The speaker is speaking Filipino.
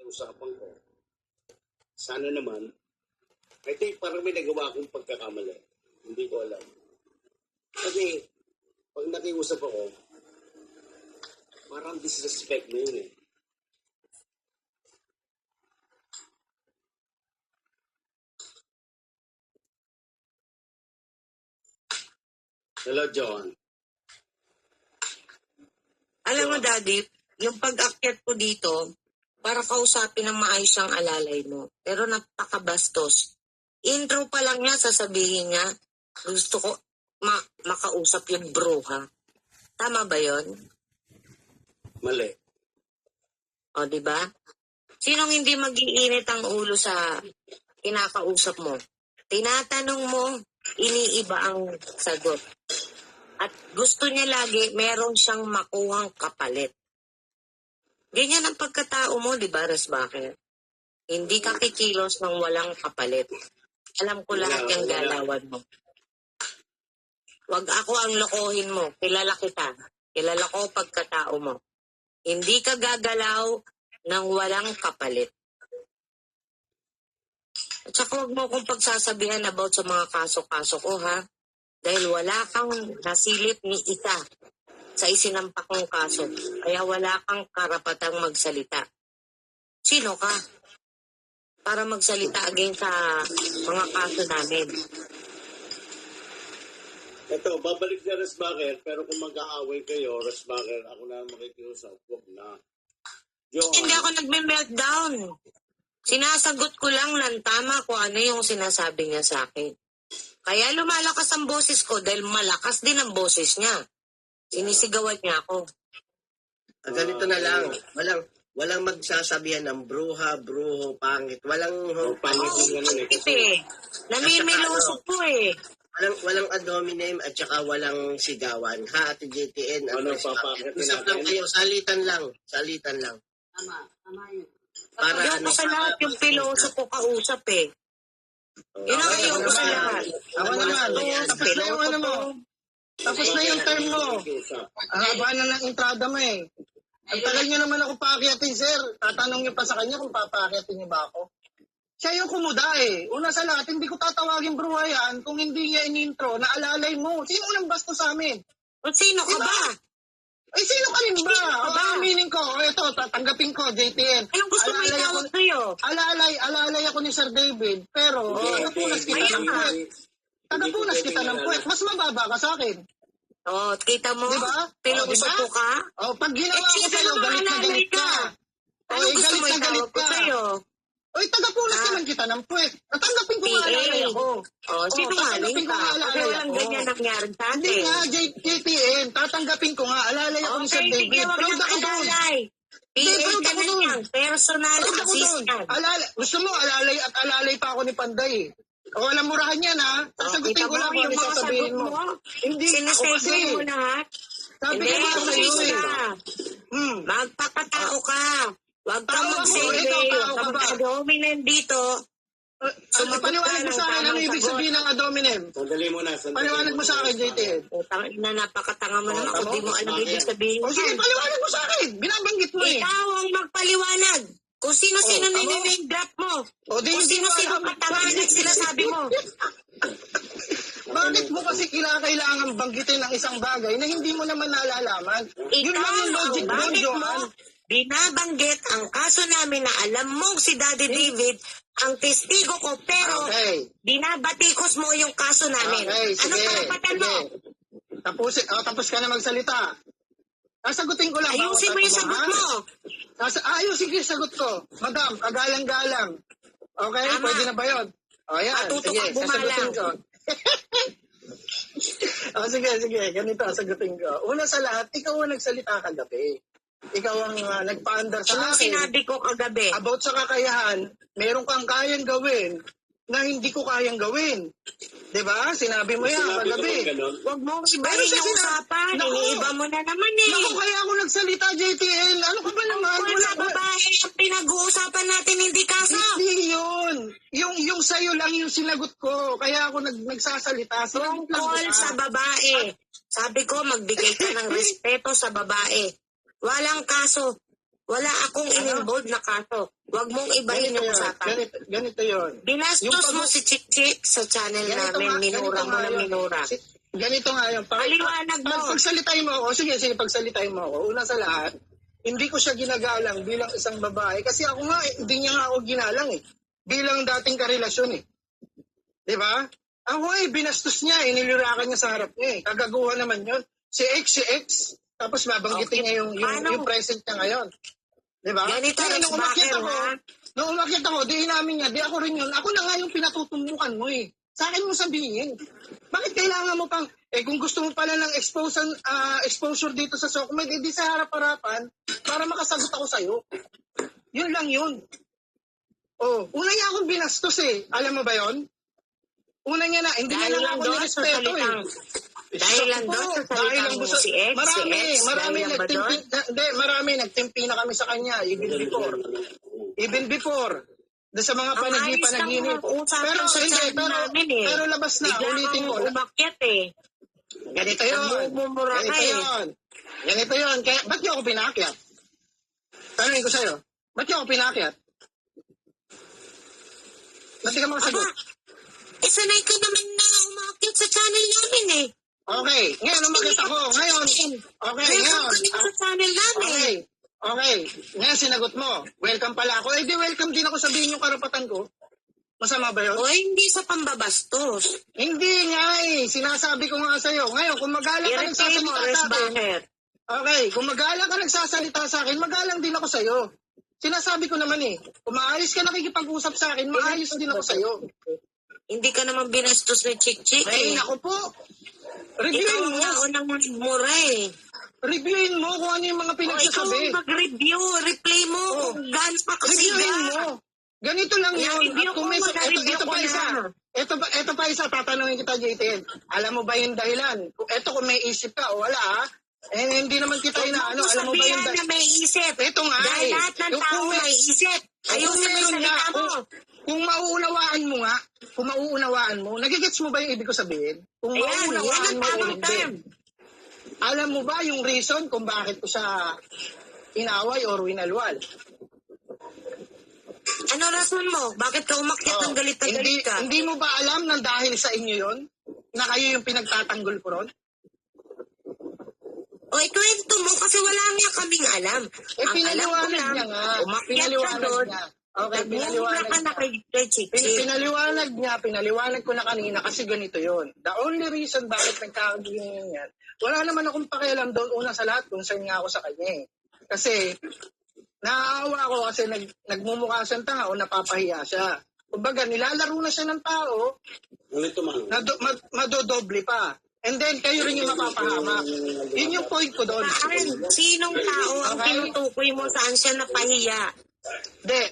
usapan ko. Sana naman, I think parang may nagawa akong pagkakamali. Hindi ko alam. Kasi, pag nakiusap ako, parang disrespect mo yun eh. Hello, John. Alam mo, Daddy, yung pag-akyat ko dito, para kausapin ng maayos ang alalay mo. Pero napakabastos. Intro pa lang niya, sasabihin niya, gusto ko makausap yung bruha. Tama ba yon? Mali. O, di ba? Sinong hindi mag-iinit ang ulo sa kinakausap mo? Tinatanong mo, iniiba ang sagot. At gusto niya lagi, meron siyang makuhang kapalit. Ganyan ang pagkatao mo, di ba, Resbaker? Hindi ka kikilos ng walang kapalit. Alam ko lahat yung galawan mo. Wag ako ang lokohin mo. Kilala kita. Kilala ko pagkatao mo. Hindi ka gagalaw ng walang kapalit. At saka huwag mo akong pagsasabihan about sa mga kaso-kaso ko, ha? Dahil wala kang nasilip ni isa sa isinampak mong kaso. Kaya wala kang karapatang magsalita. Sino ka? Para magsalita against sa mga kaso namin. Ito, babalik na Resbaker, pero kung mag-aaway kayo, Resbaker, ako na makikiusap, huwag na. John. Hindi ako nagme-meltdown. Sinasagot ko lang ng tama kung ano yung sinasabi niya sa akin. Kaya lumalakas ang boses ko dahil malakas din ang boses niya. Sinisigawan niya ako. Ganito na lang. Walang magsasabihan ng bruha, bruho, pangit. Walang pangit din ganun eh. Kasi, namimilusok po eh. Walang ad hominem at saka walang sigawan. Ha, Ate JTN. Usap lang kayo. Salitan lang. Tama yun. Para Yung sa lahat yung pilosopo kausap eh. Yun ang ayaw ko sa lahat. Ako naman, tapos na yung ano mo. Tapos na yung term mo. Ang haba na ng entrada mo eh. Ang tagal nyo naman ako paakyatin, sir. Tatanong nyo pa sa kanya kung papaakyatin nyo ba ako. Siya yung kumuda eh. Una sa lahat, hindi ko tatawagin bruha yan kung hindi niya in-intro na alalay mo. Sino unang basto sa amin? O sino ka ba? Ay, sino ka rin ba? Ang meaning ko, ito, tatanggapin ko, JTN. Anong gusto mo itawag sa'yo? Alalay ako ni Sir David, pero tagapunas kita ng puwet. Tagapunas kita ng puwet. Mas mababa ka sa akin. Oh, kita mo? Diba? Pilosopo ka? Oh, pag ginawa ko sa'yo, galit na galit ka. Anong gusto mo itawag ko sa'yo? Oy, tagapunas naman kita ng puwet. Tatanggapin ko nga alalay ako. Oh, sinungaling ka. Kasi walang ganyan nangyari sa atin. Hindi nga, JTN. Tatanggapin ko nga. Alalay ako ni Sir Okay, David. sige, wag Proud nang ako doon. alalay. PA ka na yan. Personal Proud ako doon. assistant. Gusto mo, alalay pa ako ni Panday. O, walang murahan yan, ha? Sasagutin ko lang kung ano sasabihin mo. Hindi, ako kasi. Sinesegue mo lahat. Sabi Hindi, ko nga sa'yo, umalis eh. ka. Magpakatao ka. Huwag kang Tao ako, mag-segue. ikaw, tao Huwag ka kang ba? mag-dominem dito. Paliwanag mo sa akin, ano ibig sabihin ng ad hominem? Sandali muna. Paliwanag mo sa akin, JTN. Utang na napakatanga mo naman. Kung di mo alam ibig sabihin. O sige, paliwanag mo sa akin. Binabanggit mo eh. Ikaw ang magpaliwanag. Kung sino-sino na name drop mo. O, di Kung hindi mo sino-sino alam. katanganan sinasabi mo. Bakit mo kasi kailangan banggitin ang isang bagay na hindi mo naman nalalaman? Yun lang yung logic mo, bakit mo Johan. binabanggit ang kaso namin na alam mong si Daddy David ang testigo ko, pero Okay. binabatikos mo yung kaso namin. Okay, sige. Anong karapatan mo? Tapos ka na magsalita. Sasagutin ko lang. Ayusin mo yung sagot mo. Ayusin ko yung sagot ko. Madam, kagalang-galang. Okay? Tama. Pwede na ba yun? O, yan. Matuto Sige, kang bumalang. sasagutin ko. Sige. Ganito, sagutin ko. Una sa lahat, ikaw ang nagsalita kagabi. Ikaw ang nagpa-under sa Anong akin. sinabi ko kagabi? About sa kakayahan, meron kang kayang gawin na hindi ko kayang gawin. Diba? Sinabi mo yan kagabi. Huwag mo ibahin Ano siya yung usapan. Naku. Iniiba mo na naman eh. Naku, kaya ako nagsalita, JTN. Ano ka ba naman? Kung sa babae ang pinag-uusapan natin, hindi kaso. Hindi yun. Yung sa'yo lang yung sinagot ko. Kaya ako nagsasalita. Sinagot lang Tungkol kita. sa babae. Sabi ko, magbigay ka ng respeto sa babae. Walang kaso. Wala akong in-involved na kaso. Huwag mong ibahin yung usapan. Ganito yun. Binastos mo si Chick Chick sa channel namin. Minura mo ng minura. Ganito nga yun. Paliwanag mo. Pagsalitain mo ako, sige, pagsalitain mo ako. Una sa lahat, hindi ko siya ginagalang bilang isang babae. Kasi ako nga, hindi niya nga ako ginalang eh. Bilang dating karelasyon eh. Di ba? Ako binastos niya, inilirakan niya sa harap niya eh. Kagaguhan naman yun. Si X. Tapos babanggitin niya yung present niya ngayon. Di ba? Ganito, nung umakyat ako, di inamin niya, di ako rin yun. Ako na nga yung pinatutumbukan mo eh. Sa akin mo sabihin. Bakit kailangan mo pang, kung gusto mo pala ng exposure dito sa Sokmed, di sa harap-harapan para makasagot ako sa'yo. Yun lang yun. Una niya akong binastos eh. Alam mo ba yun? Una niya na, hindi niya lang ako nirespeto eh. Dahil lang doon sa salitang si X, Marami nagtimpi na kami sa kanya, even before. Sa mga panaginip. Pero labas na, ulitin ko. Umakyat eh. Ganito yun. Kaya, ba't niyo ako pinakyat? Tanungin ko sa'yo, ba't niyo ako pinakyat? Ba't di ka makasagot? Sanay ka naman na umakyat sa channel namin eh. Okay, ngayon umakyat ako. Ngayon. Sa channel namin. Okay, ngayon sinagot mo. Welcome pala ako. Di welcome din ako sabihin yung karapatan ko. Masama ba yun? Hindi sa pambabastos. Hindi nga eh. Sinasabi ko nga sa'yo. Ngayon, kung magalang ka nagsasalita sa akin. Okay, kung magalang ka nagsasalita sa akin, magalang din ako sa'yo. Sinasabi ko naman eh. Kung maayos ka nakikipag-usap sa akin, maayos din ako sa'yo. Hindi ka naman binastos ni Chick Chick eh. Ay, naku po. Reviewin mo. Ikaw ang mura eh. Reviewin mo kung ano yung mga pinagsasabi. Ikaw mag-review. Replay mo kung gaano pa kasi reviewin mo. Ganito lang yun. Ito pa isa, tatanungin kita, JTN. Alam mo ba yung dahilan? Ito kung may isip ka o wala hindi naman kita inaano. Alam mo ba yung dahilan? Na may isip. Ito nga dahil lahat ng tao may isip. Ayusin mo yung salita mo. Kung mauunawaan mo, nagigets mo ba yung ibig ko sabihin? Kung mauunawaan mo, alam mo ba yung reason kung bakit ko siya inaway or winalwal? Ano rason mo? Bakit ka umakyat ng galit na galit ka? Hindi mo ba alam na dahil sa inyo yon na kayo yung pinagtatanggol ko ron? Ikwento mo kasi wala nga kaming alam. Pinaliwanag niya nga. Pinaliwanag niya. Okay, pinaliwanag ko na kanina kasi ganito yon. The only reason bakit nagkakaganyan yan, wala naman akong pakialam doon una sa lahat, concern nga ako sa kanya eh. Kasi, naaawa ako kasi nagmumukha siyang tanga o napapahiya siya. Kumbaga, nilalaro na siya ng tao, madodoble pa. And then, kayo rin yung mapapahamak. Yun yung point ko doon. Sinong tao ang tinutukoy mo saan siya napahiya? Hindi.